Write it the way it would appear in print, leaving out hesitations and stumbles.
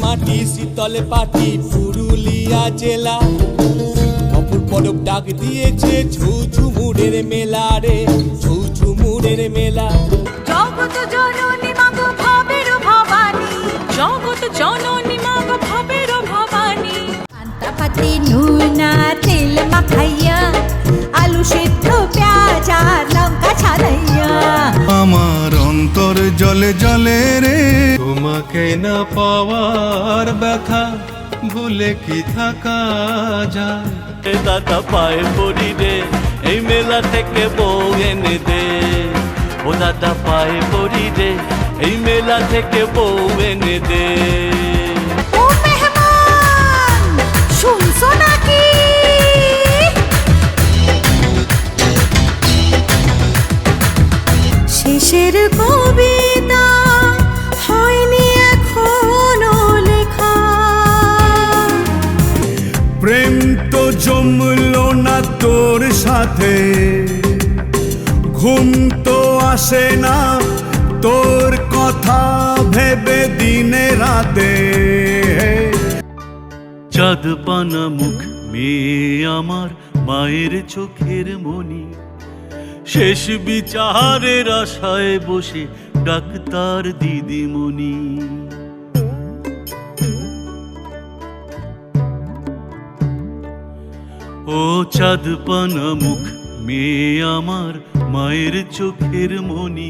মাটি শীতল পাটি পুরুলিয়া জেলা, অপর পরব ডাক দিয়েছে ঝুঝুমুড়ের মেলা রে, ঝুঝুমুড়ের মেলা। জগৎ জননী মাগো ভবের ভবানী, জগৎ জননী মাগো ভবের ভবানী। পান্তা ভাতে নুন আর তেল মাখাইয়া, আলু সিদ্ধ পেঁয়াজ আর লঙ্কা ছাড়াইয়া, আমার অন্তর জলে জলে রে। তোমাকে না পাওয়ার ব্যথা ভুলে কি থাকা যায়। দাদা পায়ে পড়ি রে, এই মেলা থেকে বউ এনে দে। ও দাদা পায়ে পড়ি রে, এই মেলা থেকে বউ এনে দে। ও মেহমান শুনছো নাকি? শেষের কবিতা হয়নি এখনো লেখা, প্রেম তো জমলো না তোর সাথে, ঘুম তো আসে না তোর কথা ভেবে দিনে রাতে। চাঁদ পানা মুখ মেয়ে আমার মায়ের চোখের মনি, শেষ বিচারের আশায় বসে ডাক্তার দিদিমণি। ও চাঁদ পানা মুখ মেয়ে আমার মায়ের চোখের মনি,